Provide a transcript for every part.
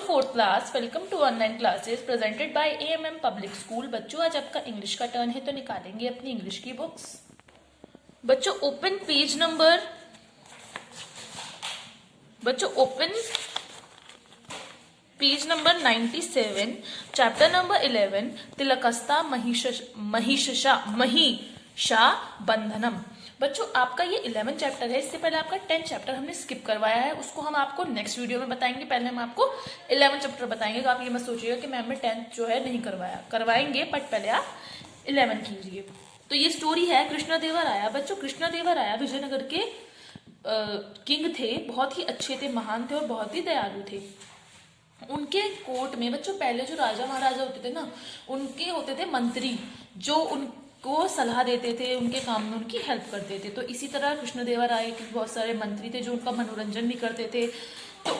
Fourth class, welcome to online classes presented by AMM public school. बच्चों आज आपका English का टर्न है, तो निकालेंगे अपनी इंग्लिश की बुक्स। बच्चों open page number 97, chapter number 11, तिलकस्ता महिषा बंधनम। बच्चों आपका ये 11 चैप्टर है। इससे पहले आपका 10 चैप्टर हमने स्किप करवाया है, उसको हम आपको नेक्स्ट वीडियो में बताएंगे। पहले हम आपको 11 चैप्टर बताएंगे, तो आप ये मत सोचिएगा कि मैम ने 10 जो है नहीं करवाया, करवाएंगे, बट पहले आप 11 कीजिए। तो ये स्टोरी है कृष्णदेवराया। बच्चों कृष्णदेवराया विजयनगर के किंग थे, बहुत ही अच्छे थे, महान थे और बहुत ही दयालु थे। उनके कोर्ट में बच्चों पहले जो राजा महाराजा होते थे ना, उनके होते थे मंत्री जो उनको सलाह देते थे, उनके काम में उनकी हेल्प करते थे। तो इसी तरह कृष्णदेवराय के बहुत सारे मंत्री थे जो उनका मनोरंजन भी करते थे। तो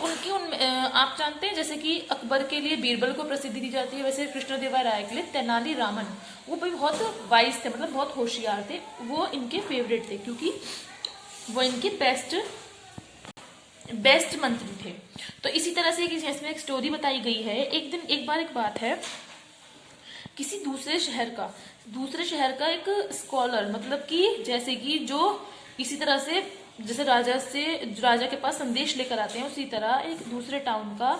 आप जानते हैं जैसे कि अकबर के लिए बीरबल को प्रसिद्धि दी जाती है, वैसे कृष्णदेवराय के लिए तेनाली रामन, वो भी बहुत वाइज थे, मतलब बहुत होशियार थे। वो इनके फेवरेट थे क्योंकि वो इनके बेस्ट मंत्री थे। तो इसी तरह से इसमें एक स्टोरी बताई गई है। एक बात है, किसी दूसरे शहर का एक स्कॉलर, मतलब कि जैसे कि जो इसी तरह से जैसे राजा के पास संदेश लेकर आते हैं, उसी तरह एक दूसरे टाउन का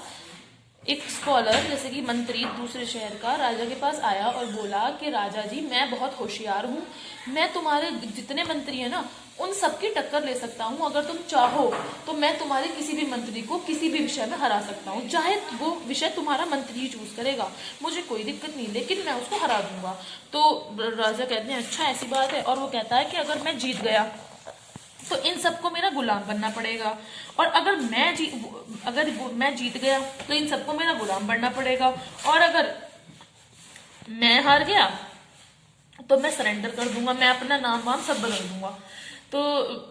एक स्कॉलर जैसे कि मंत्री दूसरे शहर का राजा के पास आया और बोला कि राजा जी मैं बहुत होशियार हूँ, मैं तुम्हारे जितने मंत्री हैं ना उन सबकी टक्कर ले सकता हूँ। अगर तुम चाहो तो मैं तुम्हारे किसी भी मंत्री को किसी भी विषय में हरा सकता हूँ, चाहे वो विषय तुम्हारा मंत्री ही चूज करेगा, मुझे कोई दिक्कत नहीं, लेकिन मैं उसको हरा दूंगा। तो राजा कहते हैं अच्छा ऐसी बात है, और वो कहता है कि अगर मैं जीत गया तो इन सबको मेरा गुलाम बनना पड़ेगा, और अगर मैं जीत गया तो इन सबको मेरा गुलाम बनना पड़ेगा, और अगर मैं हार गया तो मैं सरेंडर कर दूंगा, मैं अपना नाम वाम सब बदल दूंगा। तो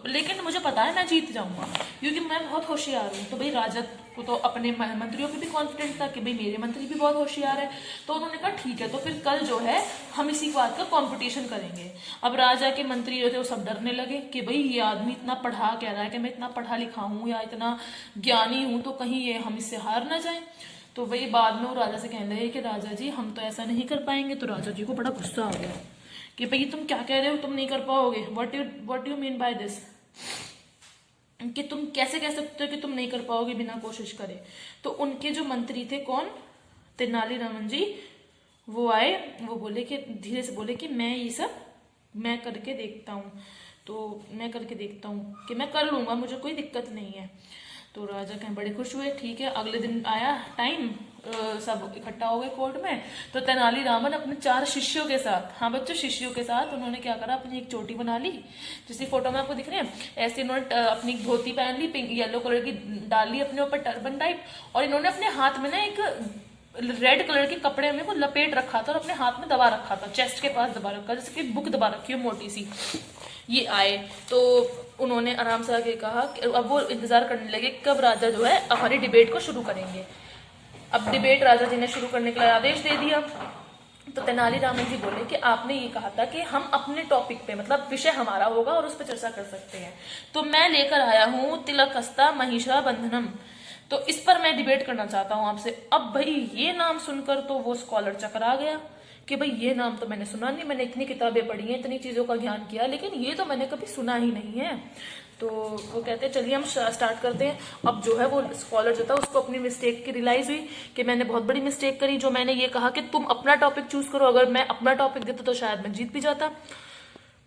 लेकिन मुझे पता है मैं जीत जाऊंगा क्योंकि मैं बहुत होशियार हूँ। तो भाई राजा को तो अपने मंत्रियों पे भी कॉन्फिडेंस था कि भाई मेरे मंत्री भी बहुत होशियार है। तो उन्होंने कहा ठीक है, तो फिर कल जो है हम इसी बात का कंपटीशन करेंगे। अब राजा के मंत्री जो थे वो सब डरने लगे कि भाई ये आदमी इतना पढ़ा कह रहा है कि मैं इतना पढ़ा लिखा हूँ या इतना ज्ञानी हूँ, तो कहीं ये हम इससे हार ना जाए। तो वही बाद में वो राजा से कहने लगे कि राजा जी हम तो ऐसा नहीं कर पाएंगे। तो राजा जी को बड़ा गुस्सा आ गया कि भाई तुम क्या कह रहे हो, तुम नहीं कर पाओगे, what you mean by this, कि तुम कैसे कह सकते हो कि तुम नहीं कर पाओगे बिना कोशिश करे। तो उनके जो मंत्री थे कौन, तेनाली रामन जी, वो आए, वो बोले कि धीरे से बोले कि मैं ये सब मैं करके देखता हूँ, तो मैं करके देखता हूँ कि मैं कर लूंगा, मुझे कोई दिक्कत नहीं है। तो राजा कहीं बड़े खुश हुए। ठीक है, अगले दिन आया टाइम, सब इकट्ठा हो गए कोर्ट में। तो तेनाली रामन अपने 4 शिष्यों के साथ, हाँ बच्चों शिष्यों के साथ, उन्होंने क्या करा, अपनी एक चोटी बना ली, जैसे फोटो में आपको दिख रहे हैं, ऐसे इन्होंने अपनी धोती पहन ली, पिंक येलो कलर की डाल ली अपने ऊपर टर्बन टाइप, और इन्होंने अपने हाथ में ना एक रेड कलर के कपड़े में वो लपेट रखा था और अपने हाथ में दबा रखा था, चेस्ट के पास दबा रखा, जैसे कि बुक दबा रखी हो मोटी सी। ये आए तो उन्होंने आराम से आके कहा कि अब वो इंतजार करने लगे कब राजा जो है हमारी डिबेट को शुरू करेंगे। अब डिबेट राजा जी ने शुरू करने का आदेश दे दिया। तो तेनालीरामन जी बोले कि आपने ये कहा था कि हम अपने टॉपिक पे, मतलब विषय हमारा होगा और उस पर चर्चा कर सकते हैं, तो मैं लेकर आया हूँ तिलकस्ता महिषा बंधनम, तो इस पर मैं डिबेट करना चाहता हूँ आपसे। अब भाई ये नाम सुनकर तो वो स्कॉलर चकरा गया कि भाई ये नाम तो मैंने सुना नहीं, मैंने इतनी किताबें पढ़ी हैं, इतनी चीजों का ज्ञान किया, लेकिन ये तो मैंने कभी सुना ही नहीं है। तो वो कहते हैं चलिए हम स्टार्ट करते हैं। अब जो है वो स्कॉलर जो था उसको अपनी मिस्टेक की रियलाइज हुई कि मैंने बहुत बड़ी मिस्टेक करी, जो मैंने ये कहा कि तुम अपना टॉपिक चूज करो, अगर मैं अपना टॉपिक देता तो शायद मैं जीत भी जाता।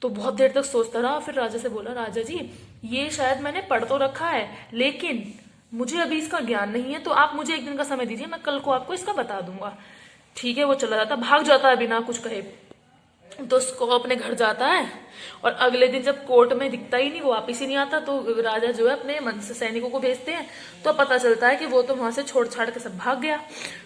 तो बहुत देर तक सोचता रहा, फिर राजा से बोला राजा जी ये शायद मैंने पढ़ तो रखा है लेकिन मुझे अभी इसका ज्ञान नहीं है, तो आप मुझे एक दिन का समय दीजिए, मैं कल को आपको इसका बता दूंगा। ठीक है, वो चला जाता, भाग जाता है बिना कुछ कहे। तो उसको अपने घर जाता है और अगले दिन जब कोर्ट में दिखता ही नहीं, वो वापिस ही नहीं आता, तो राजा जो है अपने मन से सैनिकों को भेजते हैं, तो पता चलता है कि वो तो वहां से छोड़ छाड़ के सब भाग गया।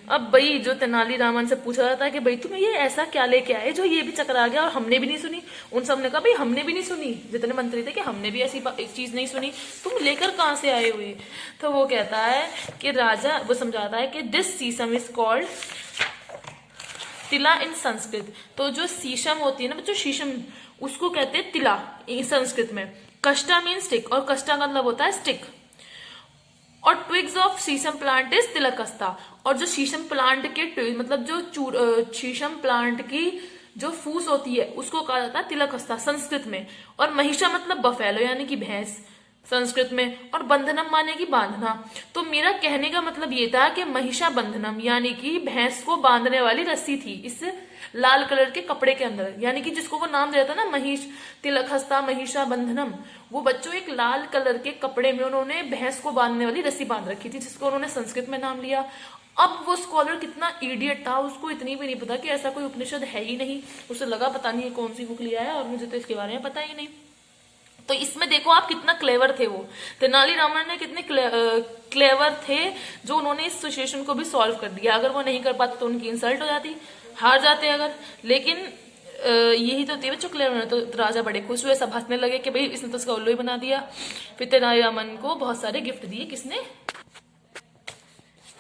अब भाई जो तेनालीरामन से पूछा जाता है कि भाई तुम्हें ये ऐसा क्या लेके आए जो ये भी चकरा गया और हमने भी नहीं सुनी। उन सब ने कहा भाई हमने भी नहीं सुनी, जितने मंत्री थे कि हमने भी ऐसी एक चीज नहीं सुनी, तुम लेकर कहाँ से आए हुए। तो वो कहता है कि राजा, वो समझाता है कि दिस सीसम इज कॉल्ड तिला इन संस्कृत। तो जो शीशम होती है ना बच्चों, शीशम उसको कहते हैं तिला संस्कृत में। कष्टा मीन स्टिक, और कष्टा का मतलब होता है स्टिक, और ट्विग्स ऑफ शीशम प्लांट इज तिलकस्ता, और जो शीशम प्लांट के मतलब जो शीशम प्लांट की जो फूस होती है उसको कहा जाता है तिलकस्ता संस्कृत में। और महिषा मतलब बफेलो यानी कि भैंस संस्कृत में, और बंधनम माने की बांधना। तो मेरा कहने का मतलब ये था कि महिषा बंधनम यानी कि भैंस को बांधने वाली रस्सी थी इस लाल कलर के कपड़े के अंदर, यानी कि जिसको वो नाम दिया था ना महिष तिलकहस्ता महिषा बंधनम, वो बच्चों एक लाल कलर के कपड़े में उन्होंने भैंस को बांधने वाली रस्सी बांध रखी थी, जिसको उन्होंने संस्कृत में नाम लिया। अब वो स्कॉलर कितना इडियट था, उसको इतनी भी नहीं पता कि ऐसा कोई उपनिषद है ही नहीं, उसे लगा पता नहीं कौन सी बुक लिया है, और मुझे तो इसके बारे में पता ही नहीं। तो इसमें देखो आप कितना क्लेवर थे वो, तेनालीरामन ने कितने क्लेवर थे जो उन्होंने इस सिचुएशन को भी सॉल्व कर दिया। अगर वो नहीं कर पाते तो उनकी इंसल्ट हो जाती, हार जाते अगर। लेकिन यही तो थे बच्चों क्लेवर। तो राजा बड़े खुश हुए, सब हंसने लगे कि भाई इसने तो उसका उल्लू ही बना दिया। फिर तेनालीरामन को बहुत सारे गिफ्ट दिए, किसने?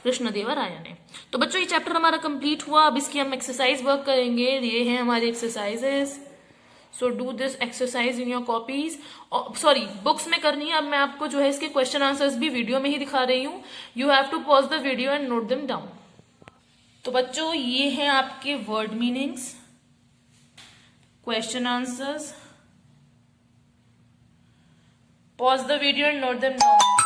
कृष्णदेवराय ने। तो बच्चों ये चैप्टर हमारा कंप्लीट हुआ। अब इसकी हम एक्सरसाइज वर्क करेंगे, ये हैं हमारी exercises. So do this exercise in your copies, sorry books में करनी है। अब मैं आपको जो है इसके क्वेश्चन आंसर्स भी वीडियो में ही दिखा रही हूँ, you have to pause the video and note them down. तो बच्चों ये हैं आपके word meanings, question answers, pause the video and note them down.